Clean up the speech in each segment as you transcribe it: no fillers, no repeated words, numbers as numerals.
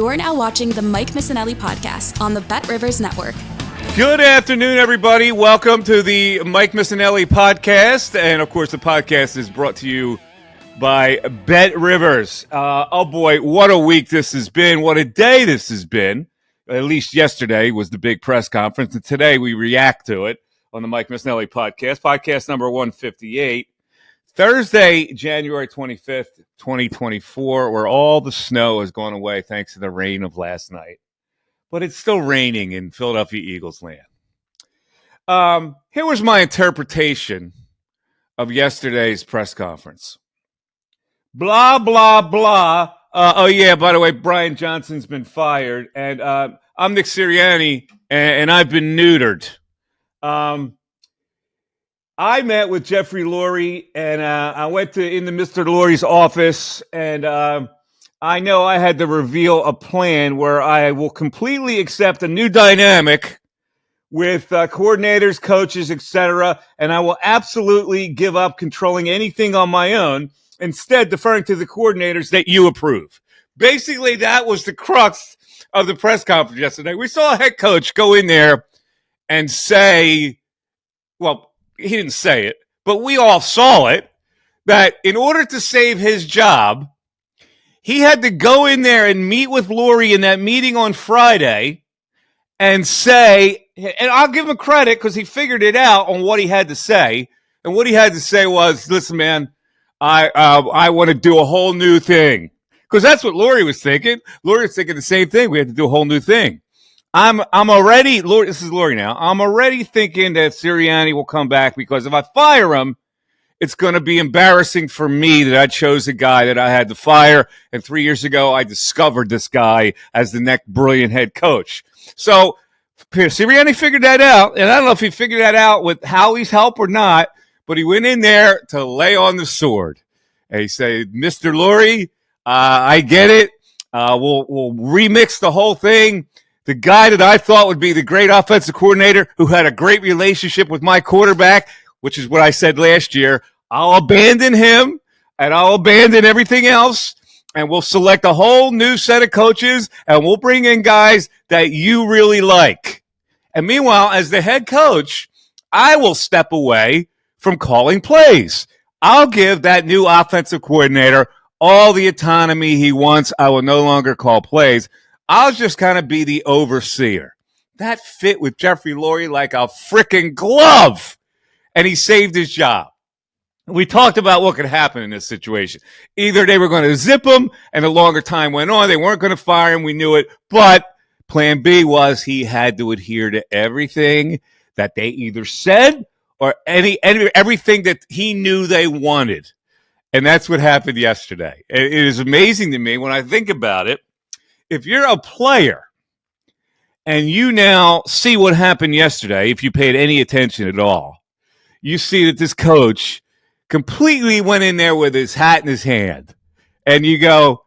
You're now watching the Mike Missanelli podcast on the BetRivers Network. Good afternoon, everybody. Welcome to the Mike Missanelli podcast. And, of course, the podcast is brought to you by BetRivers. Oh, boy, what a week this has been. What a day this has been. At least yesterday was the big press conference. And today we react to it on the Mike Missanelli podcast number 158. Thursday, January 25th, 2024, where all the snow has gone away thanks to the rain of last night. But it's still raining in Philadelphia Eagles land. Here was my interpretation of yesterday's press conference. Blah, blah, blah. Oh, yeah, by the way, Brian Johnson's been fired. And I'm Nick Sirianni, and I've been neutered. I met with Jeffrey Lurie, and I went into Mr. Lurie's office, and I know I had to reveal a plan where I will completely accept a new dynamic with coordinators, coaches, etc., and I will absolutely give up controlling anything on my own, instead deferring to the coordinators that you approve. Basically, that was the crux of the press conference yesterday. We saw a head coach go in there and say, well, he didn't say it, but we all saw it, that in order to save his job, he had to go in there and meet with Lurie in that meeting on Friday and say, and I'll give him credit because he figured it out on what he had to say. And what he had to say was, listen, man, I want to do a whole new thing. Because that's what Lurie was thinking. Lurie was thinking the same thing. We had to do a whole new thing. I'm already, this is Lurie now, I'm already thinking that Sirianni will come back because if I fire him, it's going to be embarrassing for me that I chose a guy that I had to fire. And 3 years ago, I discovered this guy as the next brilliant head coach. So Sirianni figured that out. And I don't know if he figured that out with Howie's help or not, but he went in there to lay on the sword. And he said, Mr. Lurie, I get it. We'll remix the whole thing. The guy that I thought would be the great offensive coordinator who had a great relationship with my quarterback, which is what I said last year, I'll abandon him and I'll abandon everything else and we'll select a whole new set of coaches and we'll bring in guys that you really like. And meanwhile, as the head coach, I will step away from calling plays. I'll give that new offensive coordinator all the autonomy he wants. I will no longer call plays. I'll just kind of be the overseer. That fit with Jeffrey Lurie like a freaking glove. And he saved his job. We talked about what could happen in this situation. Either they were going to zip him, and the longer time went on, they weren't going to fire him. We knew it. But plan B was he had to adhere to everything that they either said or everything that he knew they wanted. And that's what happened yesterday. It is amazing to me when I think about it. If you're a player and you now see what happened yesterday, if you paid any attention at all, you see that this coach completely went in there with his hat in his hand. And you go,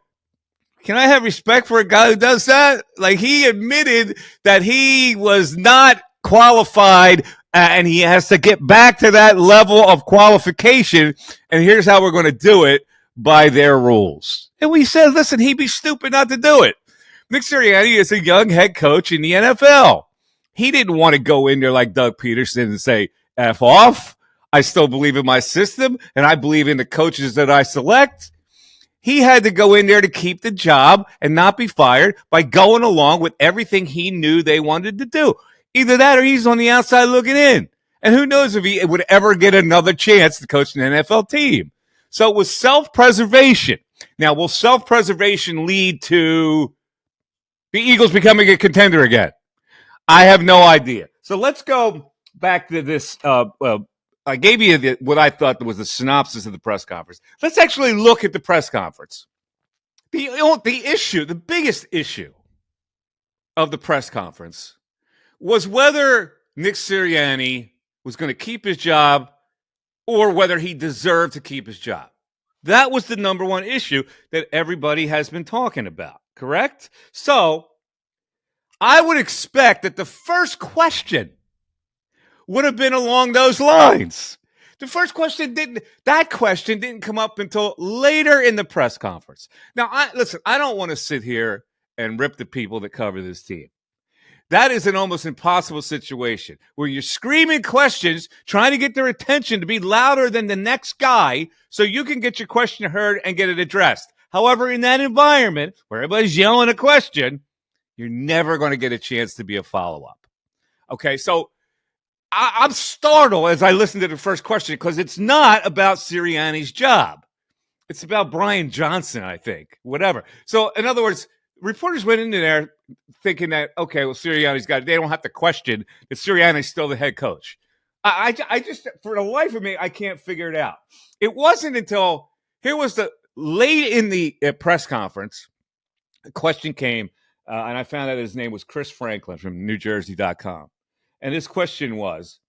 can I have respect for a guy who does that? Like, he admitted that he was not qualified and he has to get back to that level of qualification. And here's how we're going to do it by their rules. And we said, listen, he'd be stupid not to do it. Nick Sirianni is a young head coach in the NFL. He didn't want to go in there like Doug Peterson and say, F off. I still believe in my system, and I believe in the coaches that I select. He had to go in there to keep the job and not be fired by going along with everything he knew they wanted to do. Either that or he's on the outside looking in. And who knows if he would ever get another chance to coach an NFL team. So it was self-preservation. Now, will self-preservation lead to the Eagles becoming a contender again? I have no idea. So let's go back to this. I gave you what I thought was the synopsis of the press conference. Let's actually look at the press conference. The biggest issue of the press conference was whether Nick Sirianni was going to keep his job or whether he deserved to keep his job. That was the number one issue that everybody has been talking about, correct? So I would expect that the first question would have been along those lines. The first question didn't come up until later in the press conference. Now, I don't want to sit here and rip the people that cover this team. That is an almost impossible situation where you're screaming questions, trying to get their attention to be louder than the next guy so you can get your question heard and get it addressed. However, in that environment where everybody's yelling a question, you're never going to get a chance to be a follow-up. Okay, so I'm startled as I listen to the first question because it's not about Sirianni's job. It's about Brian Johnson, I think, whatever. So, in other words, reporters went into there thinking that, okay, well, Sirianni's got it. They don't have to question that Sirianni's still the head coach. I just, for the life of me, I can't figure it out. It wasn't until, here was the, late in the press conference, a question came, and I found out his name was Chris Franklin from NewJersey.com. And this question was,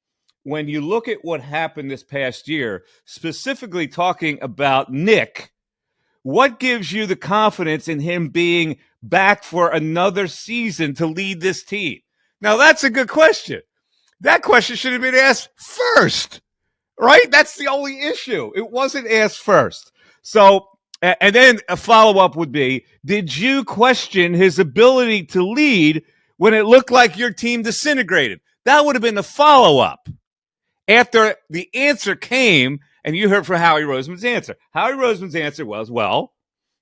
when you look at what happened this past year, specifically talking about Nick, what gives you the confidence in him being back for another season to lead this team? Now, that's a good question. That question should have been asked first, right? That's the only issue. It wasn't asked first. So, and then a follow-up would be, did you question his ability to lead when it looked like your team disintegrated? That would have been the follow-up. After the answer came, and you heard from Howie Roseman's answer. Howie Roseman's answer was, well,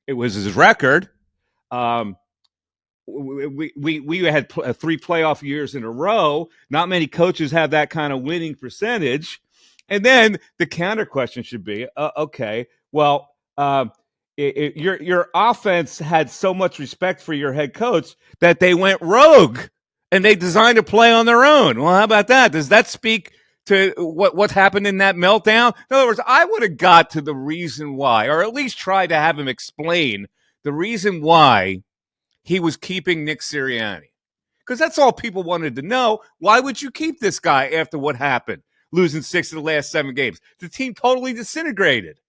it was his record. We had 3 playoff years in a row. Not many coaches have that kind of winning percentage. And then the counter question should be, okay, well, your offense had so much respect for your head coach that they went rogue and they designed a play on their own. Well, how about that? Does that speak to what happened in that meltdown? In other words, I would have got to the reason why, or at least tried to have him explain the reason why he was keeping Nick Sirianni. Because that's all people wanted to know. Why would you keep this guy after what happened? Losing 6 of the last 7 games. The team totally disintegrated.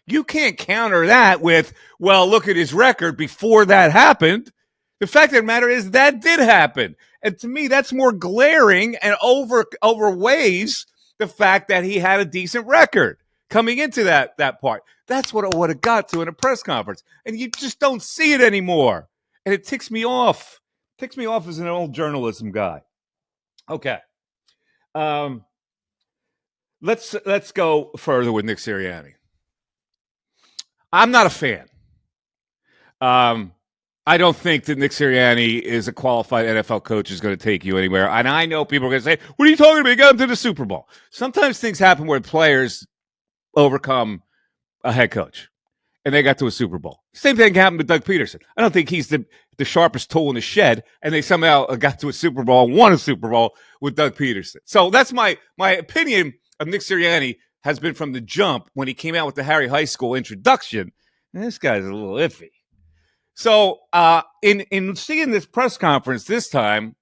You can't counter that with, well, look at his record before that happened. The fact of the matter is that did happen. And to me, that's more glaring and overweighs the fact that he had a decent record coming into that part. That's what I would have got to in a press conference. And you just don't see it anymore. And it ticks me off. Ticks me off as an old journalism guy. Okay. Let's go further with Nick Sirianni. I'm not a fan. I don't think that Nick Sirianni is a qualified NFL coach who's going to take you anywhere. And I know people are going to say, what are you talking about? You got him to the Super Bowl. Sometimes things happen where players overcome a head coach, and they got to a Super Bowl. Same thing happened with Doug Peterson. I don't think he's the sharpest tool in the shed, and they somehow got to a Super Bowl and won a Super Bowl with Doug Peterson. So that's my opinion of Nick Sirianni has been from the jump when he came out with the Harry High School introduction. And this guy's a little iffy. So in seeing this press conference this time,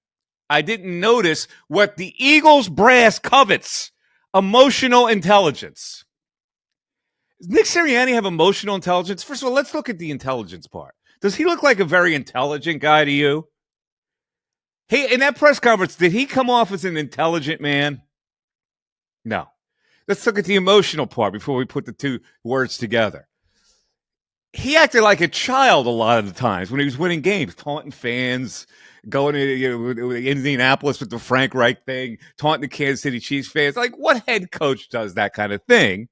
I didn't notice what the Eagles brass covets: emotional intelligence. Does Nick Sirianni have emotional intelligence? First of all, let's look at the intelligence part. Does he look like a very intelligent guy to you? Hey, in that press conference, did he come off as an intelligent man? No. Let's look at the emotional part before we put the two words together. He acted like a child a lot of the times when he was winning games, taunting fans, going to Indianapolis with the Frank Reich thing, taunting the Kansas City Chiefs fans. Like, what head coach does that kind of thing?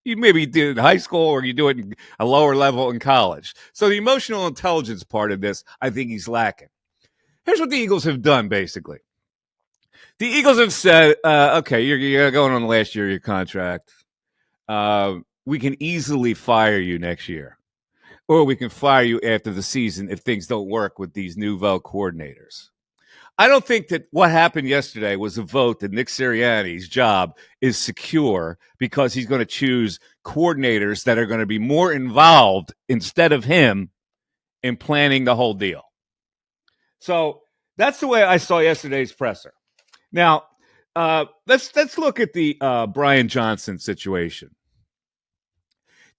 You maybe do it in high school or you do it in a lower level in college. So the emotional intelligence part of this, I think he's lacking. Here's what the Eagles have done, basically. The Eagles have said, okay, you're going on the last year of your contract. We can easily fire you next year. Or we can fire you after the season if things don't work with these nouveau coordinators. I don't think that what happened yesterday was a vote that Nick Sirianni's job is secure because he's going to choose coordinators that are going to be more involved instead of him in planning the whole deal. So that's the way I saw yesterday's presser. Now, let's look at the Brian Johnson situation.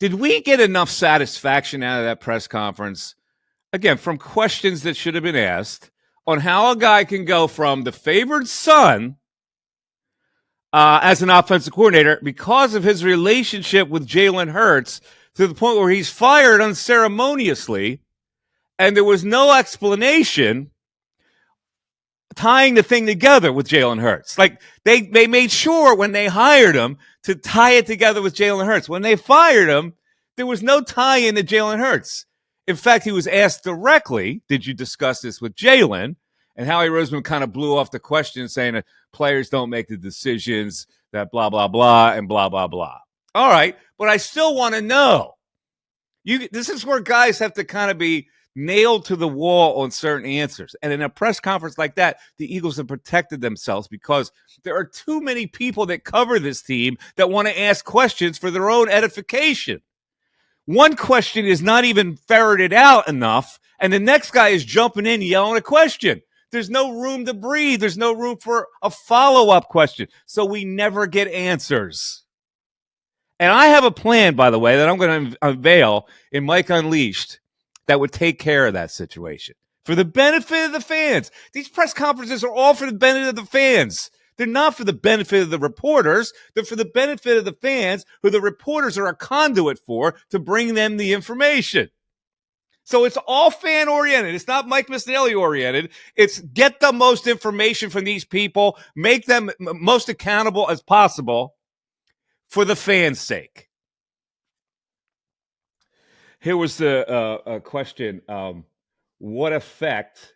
Did we get enough satisfaction out of that press conference, again, from questions that should have been asked, on how a guy can go from the favored son as an offensive coordinator because of his relationship with Jalen Hurts to the point where he's fired unceremoniously And there was no explanation tying the thing together with Jalen Hurts. Like they made sure when they hired him to tie it together with Jalen Hurts. When they fired him, there was no tie-in to Jalen Hurts. In fact, he was asked directly, did you discuss this with Jalen? And Howie Roseman kind of blew off the question saying that players don't make the decisions, that blah, blah, blah, and blah, blah, blah. All right, but I still want to know. This is where guys have to kind of be nailed to the wall on certain answers. And in a press conference like that, the Eagles have protected themselves because there are too many people that cover this team that want to ask questions for their own edification. One question is not even ferreted out enough, and the next guy is jumping in yelling a question. There's no room to breathe. There's no room for a follow-up question. So we never get answers. And I have a plan, by the way, that I'm going to unveil in Mike Unleashed that would take care of that situation for the benefit of the fans. These press conferences are all for the benefit of the fans. They're not for the benefit of the reporters. They're for the benefit of the fans, who the reporters are a conduit for to bring them the information. So it's all fan-oriented. It's not Mike Missanelli-oriented. It's get the most information from these people, make them most accountable as possible for the fans' sake. Here was the question. What effect,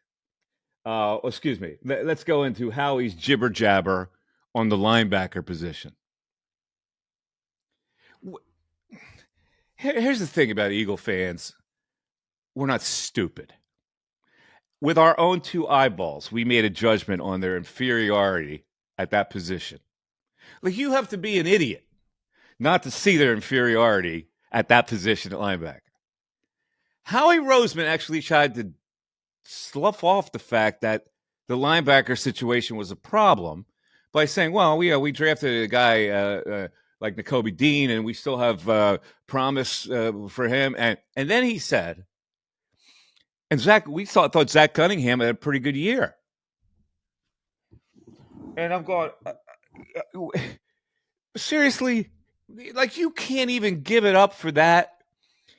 let's go into Howie's jibber-jabber on the linebacker position. Here's the thing about Eagle fans. We're not stupid. With our own two eyeballs, we made a judgment on their inferiority at that position. Like, you have to be an idiot not to see their inferiority at that position at linebacker. Howie Roseman actually tried to slough off the fact that the linebacker situation was a problem by saying, well, we drafted a guy like Nakobe Dean, and we still have promise for him. And then he said, and we thought Zach Cunningham had a pretty good year. And I'm going, seriously, like, you can't even give it up for that.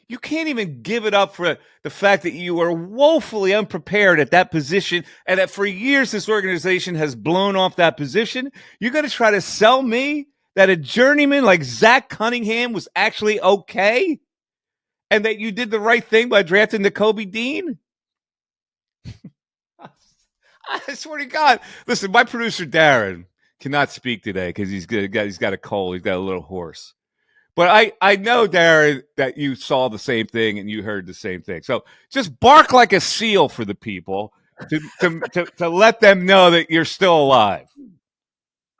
You can't even give it up for the fact that you are woefully unprepared at that position, and that for years this organization has blown off that position. You're going to try to sell me that a journeyman like Zach Cunningham was actually okay, and that you did the right thing by drafting Nakobe Dean? I swear to God. Listen, my producer Darren cannot speak today because he's got a cold. He's got a little hoarse. But I know, Darren, that you saw the same thing and you heard the same thing. So just bark like a seal for the people to let them know that you're still alive.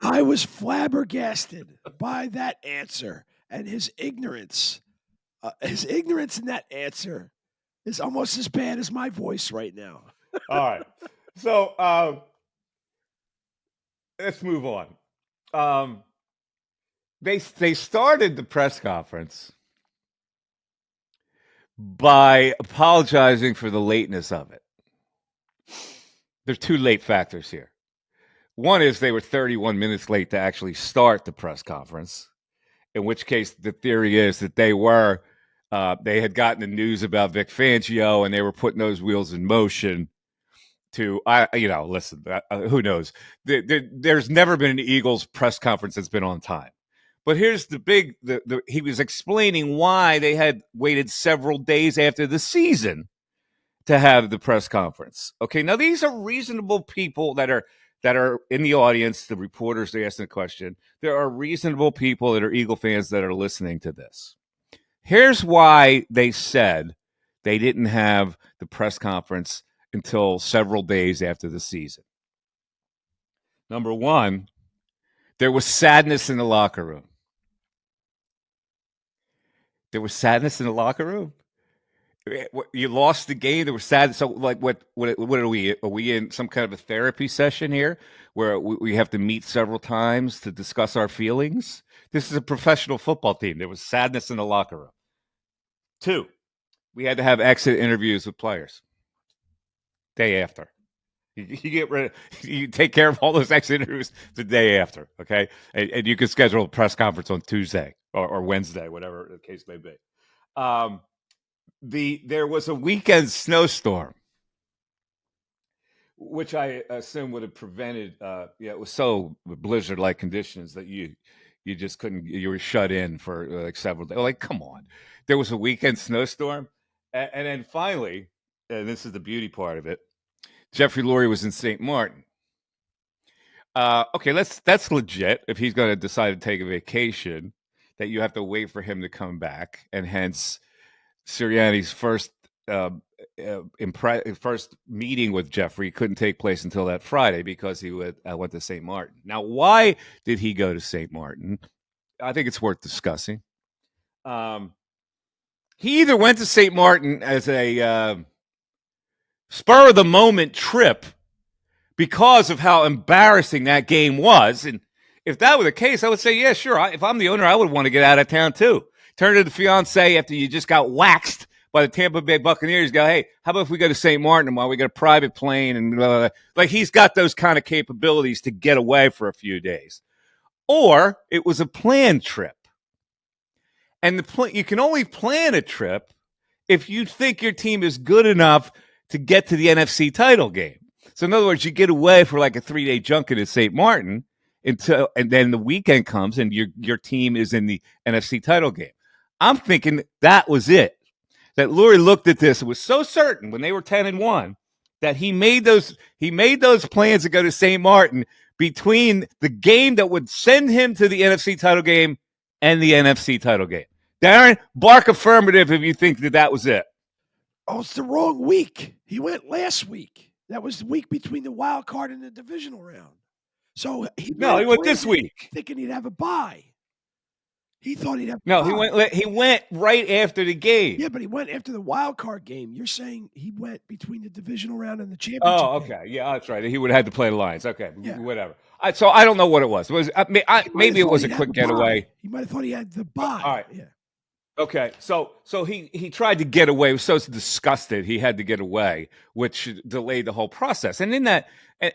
I was flabbergasted by that answer, and his ignorance. His ignorance in that answer is almost as bad as my voice right now. All right. So let's move on. They started the press conference by apologizing for the lateness of it. There's two late factors here. One is they were 31 minutes late to actually start the press conference, in which case the theory is that they had gotten the news about Vic Fangio and they were putting those wheels in motion to, listen, who knows? There's never been an Eagles press conference that's been on time. But here's he was explaining why they had waited several days after the season to have the press conference. Okay, now these are reasonable people that are in the audience, the reporters, they asking the question. There are reasonable people that are Eagle fans that are listening to this. Here's why they said they didn't have the press conference until several days after the season. Number one, there was sadness in the locker room. There was sadness in the locker room. You lost the game. There was sadness. So, like, what are we? Are we in some kind of a therapy session here where we have to meet several times to discuss our feelings? This is a professional football team. There was sadness in the locker room. Two, we had to have exit interviews with players. Day after. You take care of all those exit interviews the day after, okay? And you can schedule a press conference on Tuesday or Wednesday, whatever the case may be. there was a weekend snowstorm, which I assume would have prevented. It was so blizzard-like conditions that you just couldn't. You were shut in for like several days. Like, come on, there was a weekend snowstorm, and then finally, and this is the beauty part of it. Jeffrey Lurie was in St. Martin. Okay, that's legit. If he's going to decide to take a vacation, that you have to wait for him to come back, and hence Sirianni's first meeting with Jeffrey couldn't take place until that Friday because he went to St. Martin. Now, why did he go to St. Martin? I think it's worth discussing. He either went to St. Martin as a spur of the moment trip because of how embarrassing that game was. And if that were the case, I would say, yeah, sure. If I'm the owner, I would want to get out of town too. Turn to the fiance after you just got waxed by the Tampa Bay Buccaneers. Go, hey, how about if we go to St. Martin while we get a private plane? And blah, blah, blah. Like, he's got those kind of capabilities to get away for a few days. Or it was a planned trip. And you can only plan a trip if you think your team is good enough to get to the NFC title game. So in other words, you get away for like a 3-day junket at St. Martin and then the weekend comes and your team is in the NFC title game. I'm thinking that was it. That Lurie looked at this and was so certain when they were 10-1 that he made those plans to go to St. Martin between the game that would send him to the NFC title game and the NFC title game. Darren, bark affirmative if you think that was it. Oh, it's the wrong week. He went last week. That was the week between the wild card and the divisional round. So he went this week, thinking he'd have a bye. He thought he'd have. No, he went right after the game. Yeah, but he went after the wild card game. You're saying he went between the divisional round and the championship. Oh, okay, game. Yeah, that's right. He would have had to play the Lions. Okay, yeah. Whatever. So I don't know what it was. Maybe it was a quick getaway. He might have thought he had the bye. All right. Yeah. Okay, so he tried to get away. He was so disgusted he had to get away, which delayed the whole process. And in that,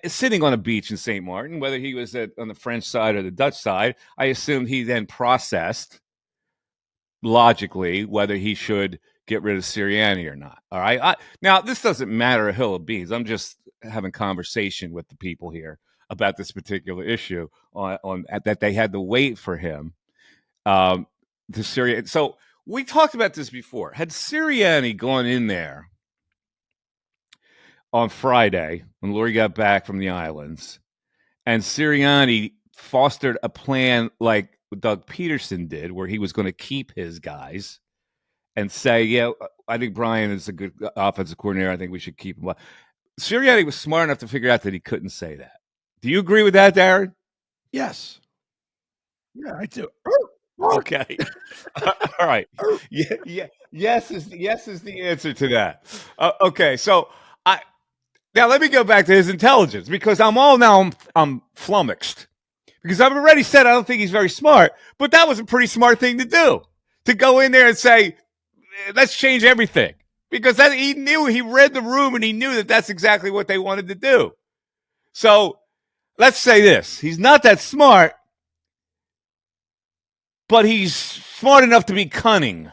sitting on a beach in St. Martin, whether he was on the French side or the Dutch side, I assumed he then processed logically whether he should get rid of Sirianni or not. All right. Now, this doesn't matter a hill of beans. I'm just having conversation with the people here about this particular issue on that they had to wait for him to Sirianni. So we talked about this before. Had Sirianni gone in there on Friday when Lurie got back from the islands, and Sirianni fostered a plan like Doug Peterson did, where he was going to keep his guys and say, yeah, I think Brian is a good offensive coordinator. I think we should keep him. Sirianni was smart enough to figure out that he couldn't say that. Do you agree with that, Darren? Yes. Yeah, I do. Okay. All right. Yeah. Yes is the answer to that. Okay. So now let me go back to his intelligence, because I'm flummoxed, because I've already said I don't think he's very smart, but that was a pretty smart thing to do, to go in there and say, let's change everything, because he read the room and he knew that that's exactly what they wanted to do. So let's say this: he's not that smart, but he's smart enough to be cunning,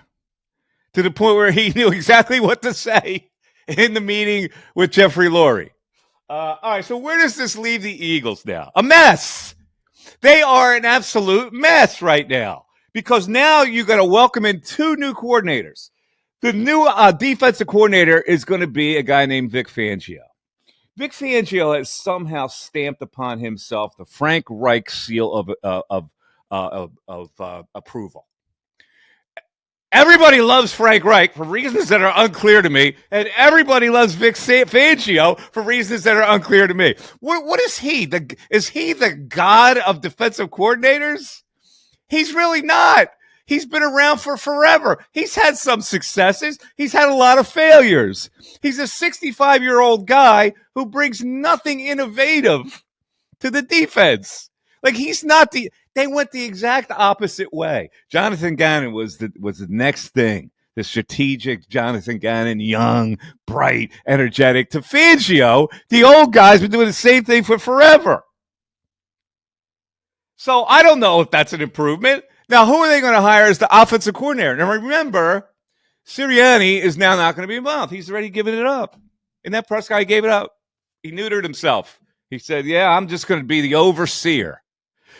to the point where he knew exactly what to say in the meeting with Jeffrey Lurie. All right, so where does this leave the Eagles now? A mess. They are an absolute mess right now, because now you're going to welcome in 2 new coordinators. The new defensive coordinator is going to be a guy named Vic Fangio. Vic Fangio has somehow stamped upon himself the Frank Reich seal of approval. Everybody loves Frank Reich for reasons that are unclear to me, and everybody loves Vic Fangio for reasons that are unclear to me. What is he? Is he the god of defensive coordinators? He's really not. He's been around for forever. He's had some successes. He's had a lot of failures. He's a 65-year-old guy who brings nothing innovative to the defense. Like, he's not they went the exact opposite way. Jonathan Gannon was the next thing. The strategic Jonathan Gannon, young, bright, energetic, to Fangio. The old guy's been doing the same thing for forever. So I don't know if that's an improvement. Now, who are they going to hire as the offensive coordinator? Now, remember, Sirianni is now not going to be involved. He's already given it up. And that press guy gave it up. He neutered himself. He said, yeah, I'm just going to be the overseer.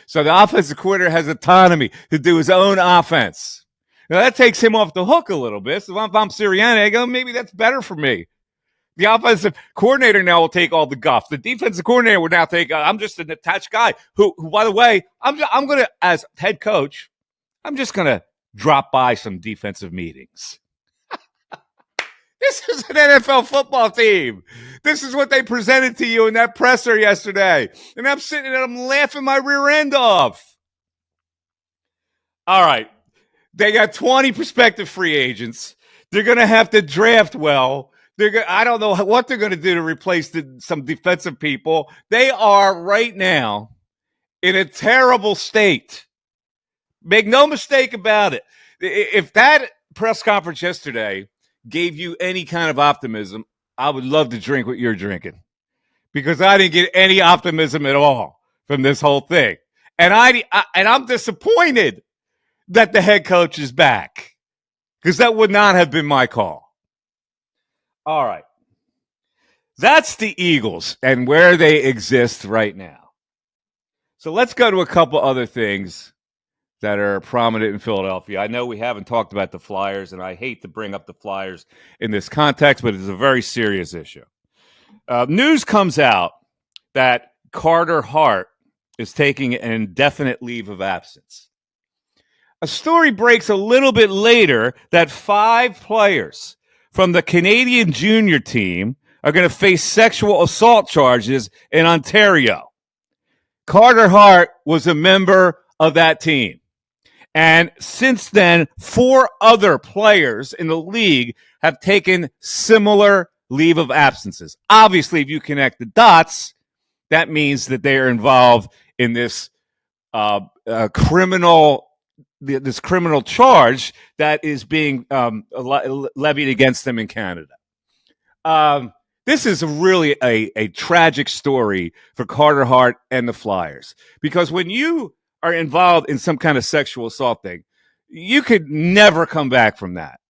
So the offensive coordinator has autonomy to do his own offense. Now, that takes him off the hook a little bit. So if I'm Sirianni, I go, maybe that's better for me. The offensive coordinator now will take all the guff. The defensive coordinator would now take, I'm just an attached guy who by the way, I'm going to, as head coach, I'm just going to drop by some defensive meetings. This is an NFL football team. This is what they presented to you in that presser yesterday. And I'm sitting and I'm laughing my rear end off. All right. They got 20 prospective free agents. They're going to have to draft well. I don't know what they're going to do to replace some defensive people. They are right now in a terrible state. Make no mistake about it. If that press conference yesterday gave you any kind of optimism, I would love to drink what you're drinking, because I didn't get any optimism at all from this whole thing. And I'm disappointed that the head coach is back, because that would not have been my call. All right. That's the Eagles and where they exist right now. So let's go to a couple other things that are prominent in Philadelphia. I know we haven't talked about the Flyers, and I hate to bring up the Flyers in this context, but it's a very serious issue. News comes out that Carter Hart is taking an indefinite leave of absence. A story breaks a little bit later that 5 players from the Canadian junior team are going to face sexual assault charges in Ontario. Carter Hart was a member of that team. And since then, 4 other players in the league have taken similar leave of absences. Obviously, if you connect the dots, that means that they are involved in this criminal charge that is being levied against them in Canada. This is really a tragic story for Carter Hart and the Flyers, because when you are involved in some kind of sexual assault thing, you could never come back from that.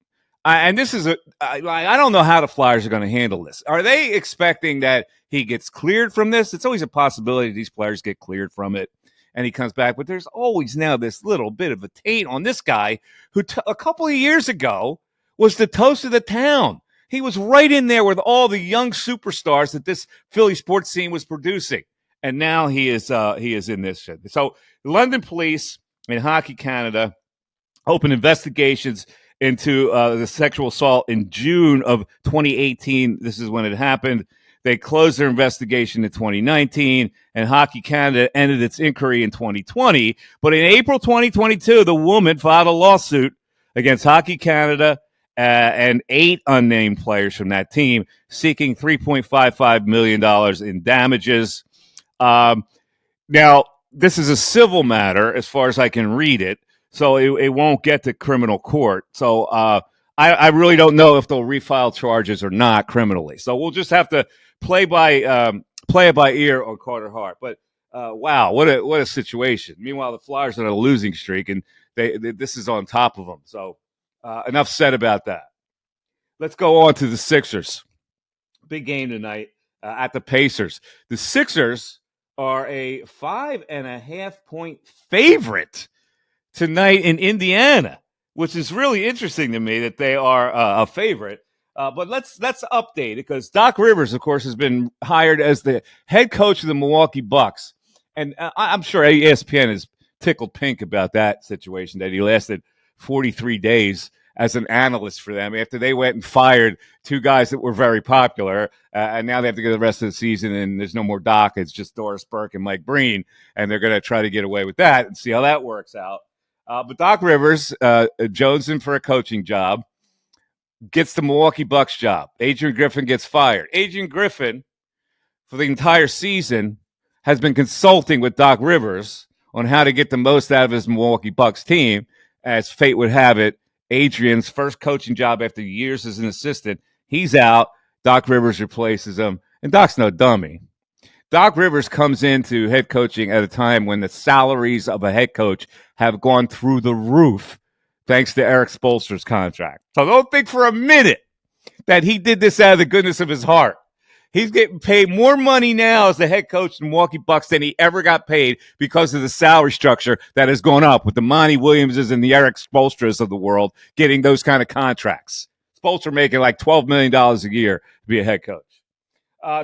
And this is I don't know how the Flyers are going to handle this. Are they expecting that he gets cleared from this? It's always a possibility these players get cleared from it and he comes back. But there's always now this little bit of a taint on this guy who a couple of years ago was the toast of the town. He was right in there with all the young superstars that this Philly sports scene was producing. And now he is in this shit. So London police in Hockey Canada opened investigations into the sexual assault in June of 2018. This is when it happened. They closed their investigation in 2019, and Hockey Canada ended its inquiry in 2020. But in April 2022, the woman filed a lawsuit against Hockey Canada and 8 unnamed players from that team, seeking $3.55 million in damages. Now, this is a civil matter as far as I can read it, so it won't get to criminal court. So I really don't know if they'll refile charges or not criminally. So we'll just have to play it by ear on Carter Hart. But wow, what a situation. Meanwhile, the Flyers are on a losing streak, and this is on top of them. So enough said about that. Let's go on to the Sixers. Big game tonight at the Pacers. The Sixers are a 5.5-point favorite tonight in Indiana, which is really interesting to me that they are a favorite. But let's update it, because Doc Rivers, of course, has been hired as the head coach of the Milwaukee Bucks. And I'm sure ESPN is tickled pink about that situation, that he lasted 43 days as an analyst for them after they went and fired 2 guys that were very popular. And now they have to go the rest of the season, and there's no more Doc. It's just Doris Burke and Mike Breen, and they're going to try to get away with that and see how that works out. But Doc Rivers, jonesing for a coaching job, gets the Milwaukee Bucks job. Adrian Griffin gets fired. Adrian Griffin, for the entire season, has been consulting with Doc Rivers on how to get the most out of his Milwaukee Bucks team. As fate would have it, Adrian's first coaching job after years as an assistant, he's out. Doc Rivers replaces him, and Doc's no dummy. Doc Rivers comes into head coaching at a time when the salaries of a head coach have gone through the roof thanks to Eric Spoelstra's contract. So don't think for a minute that he did this out of the goodness of his heart. He's getting paid more money now as the head coach of the Milwaukee Bucks than he ever got paid because of the salary structure that has gone up with the Monty Williamses and the Eric Spoelstras of the world getting those kind of contracts. Spoelstra making like $12 million a year to be a head coach.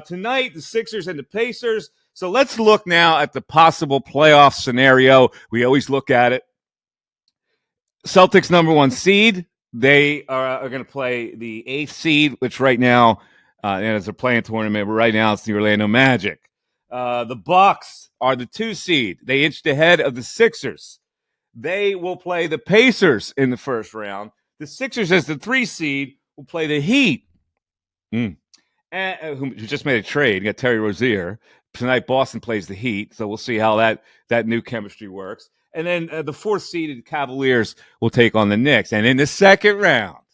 Tonight, the Sixers and the Pacers. So let's look now at the possible playoff scenario. We always look at it. Celtics number 1 seed. They are going to play the 8th seed, which right now, and it's a playing tournament, but right now it's the Orlando Magic. The Bucks are the 2 seed. They inched ahead of the Sixers. They will play the Pacers in the first round. The Sixers, as the 3 seed, will play the Heat, who just made a trade. You got Terry Rozier. Tonight, Boston plays the Heat, so we'll see how that new chemistry works. And then the 4th seeded Cavaliers will take on the Knicks. And in the second round,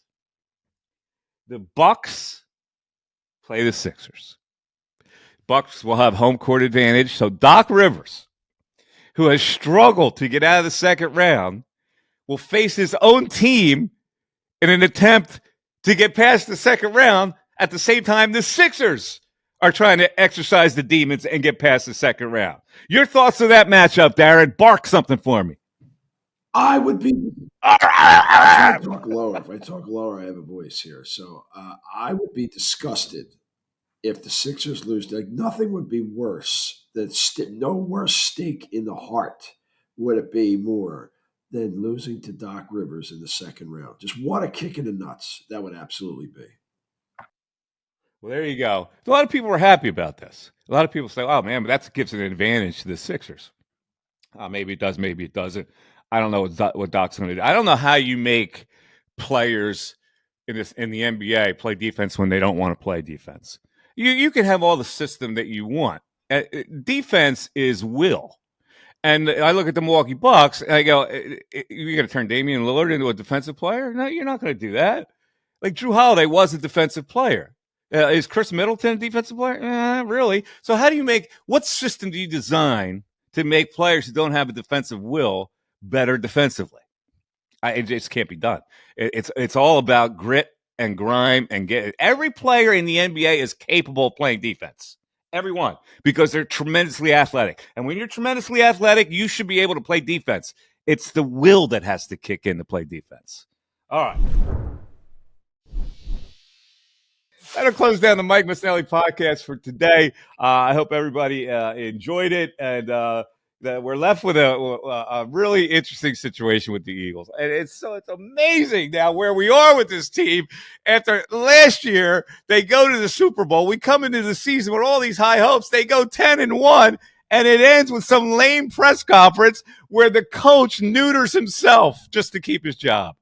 the Bucks play the Sixers. Bucks will have home court advantage. So Doc Rivers, who has struggled to get out of the second round, will face his own team in an attempt to get past the second round. At the same time, the Sixers are trying to exercise the demons and get past the second round. Your thoughts on that matchup, Darren? Bark something for me. I would be. I'll try to talk lower. If I talk lower, I have a voice here. So I would be disgusted if the Sixers lose. Like, nothing would be worse than no worse stake in the heart would it be more than losing to Doc Rivers in the second round. Just what a kick in the nuts that would absolutely be. Well, there you go. A lot of people are happy about this. A lot of people say, oh, man, but that gives an advantage to the Sixers. Maybe it does, maybe it doesn't. I don't know what Doc's going to do. I don't know how you make players in the NBA play defense when they don't want to play defense. You can have all the system that you want. Defense is will. And I look at the Milwaukee Bucks, and I go, you're going to turn Damian Lillard into a defensive player? No, you're not going to do that. Like, Drew Holiday was a defensive player. Is Chris Middleton a defensive player? Really? So how do you what system do you design to make players who don't have a defensive will better defensively? It just can't be done. It's all about grit and grime and every player in the NBA is capable of playing defense. Everyone, because they're tremendously athletic. And when you're tremendously athletic, you should be able to play defense. It's the will that has to kick in to play defense. All right. That'll close down the Mike Missanelli podcast for today. I hope everybody enjoyed it, and that we're left with a really interesting situation with the Eagles. And it's amazing now where we are with this team. After last year, they go to the Super Bowl. We come into the season with all these high hopes. They go 10-1, and it ends with some lame press conference where the coach neuters himself just to keep his job.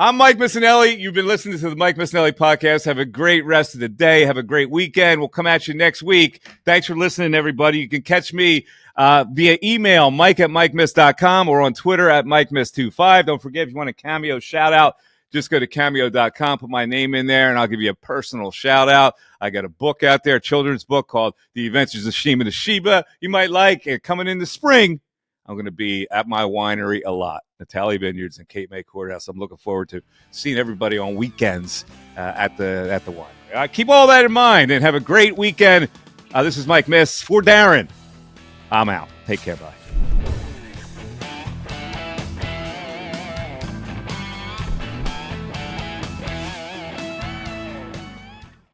I'm Mike Missanelli. You've been listening to the Mike Missanelli podcast. Have a great rest of the day. Have a great weekend. We'll come at you next week. Thanks for listening, everybody. You can catch me via email, mike@mikemiss.com, or on Twitter @MikeMiss25. Don't forget, if you want a Cameo shout-out, just go to cameo.com, put my name in there, and I'll give you a personal shout-out. I got a book out there, a children's book called The Adventures of Shima the Sheba. You might like it. Coming in the spring, I'm going to be at my winery a lot, Natalia Vineyards and Cape May Courthouse. I'm looking forward to seeing everybody on weekends at the winery. Keep all that in mind and have a great weekend. This is Mike Miss for Darren. I'm out. Take care. Bye.